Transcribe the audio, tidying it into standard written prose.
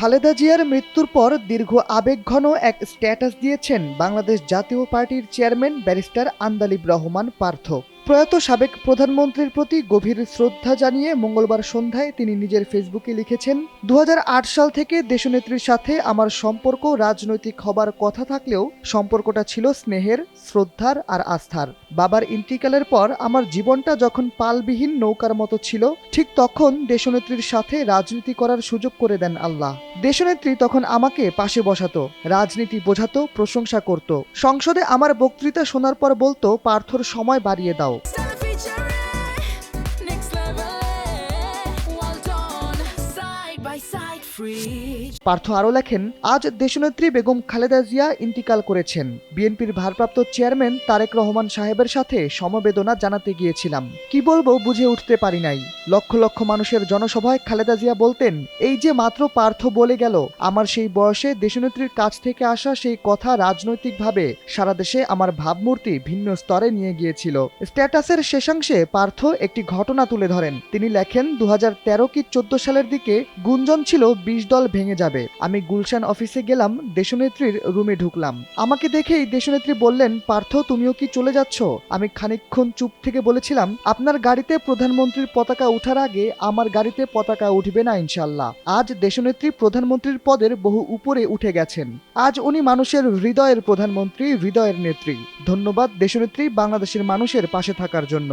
খালেদা জিয়ার মৃত্যুর পর দীর্ঘ আবেগঘন এক স্ট্যাটাস দিয়েছেন বাংলাদেশ জাতীয় পার্টির চেয়ারম্যান ব্যারিস্টার আন্দালিব রহমান পার্থ। প্রয়াত সাবেক প্রধানমন্ত্রীর প্রতি গভীর শ্রদ্ধা জানিয়ে মঙ্গলবার সন্ধ্যায় তিনি নিজের ফেসবুকে লিখেছেন, ২০০৮ সাল থেকে দেশনেত্রীর সাথে আমার সম্পর্ক রাজনৈতিক হবার কথা থাকলেও সম্পর্কটা ছিল স্নেহের, শ্রদ্ধার আর আস্থার। বাবার ইন্তিকালের পর আমার জীবনটা যখন পালবিহীন নৌকার মতো ছিল, ঠিক তখন দেশনেত্রীর সাথে রাজনীতি করার সুযোগ করে দেন আল্লাহ। দেশনেত্রী তখন আমাকে পাশে বসাতো, রাজনীতি বোঝাতো, প্রশংসা করত। সংসদে আমার বক্তৃতা শোনার পর বলতো, পার্থর সময় বাড়িয়ে দাও। পার্থ আরও লেখেন, আজ দেশনেত্রী বেগম খালেদা জিয়া ইন্তিকাল করেছেন। বিএনপির ভারপ্রাপ্ত চেয়ারম্যান তারেক রহমান সাহেবের সাথে সমবেদনা জানাতে গিয়েছিলাম। কি বলবো বুঝে উঠতে পারি নাই। লক্ষ লক্ষ মানুষের জনসভায় খালেদা জিয়া বলতেন, এই যে মাত্র পার্থ বলে গেল, আমার সেই বয়সে দেশনেত্রীর কাছ থেকে আসা সেই কথা রাজনৈতিকভাবে সারা দেশে আমার ভাবমূর্তি ভিন্ন স্তরে নিয়ে গিয়েছিল। স্ট্যাটাসের শেষাংশে পার্থ একটি ঘটনা তুলে ধরেন। তিনি লেখেন, ২০১৩ কি ২০১৪ সালের দিকে গুঞ্জন ছিল ২০ দল ভেঙে যাবে। আমি গুলশান অফিসে গেলাম, দেশনেত্রীর রুমে ঢুকলাম। আমাকে দেখেই দেশনেত্রী বললেন, পার্থ তুমিও কি চলে যাচ্ছ? আমি খানিকক্ষণ চুপ থেকে বলেছিলাম, আপনার গাড়িতে প্রধানমন্ত্রীর পতাকা উঠার আগে আমার গাড়িতে পতাকা উঠবে না ইনশাল্লাহ। আজ দেশনেত্রী প্রধানমন্ত্রীর পদের বহু উপরে উঠে গেছেন। আজ উনি মানুষের হৃদয়ের প্রধানমন্ত্রী, হৃদয়ের নেত্রী। ধন্যবাদ দেশনেত্রী বাংলাদেশের মানুষের পাশে থাকার জন্য।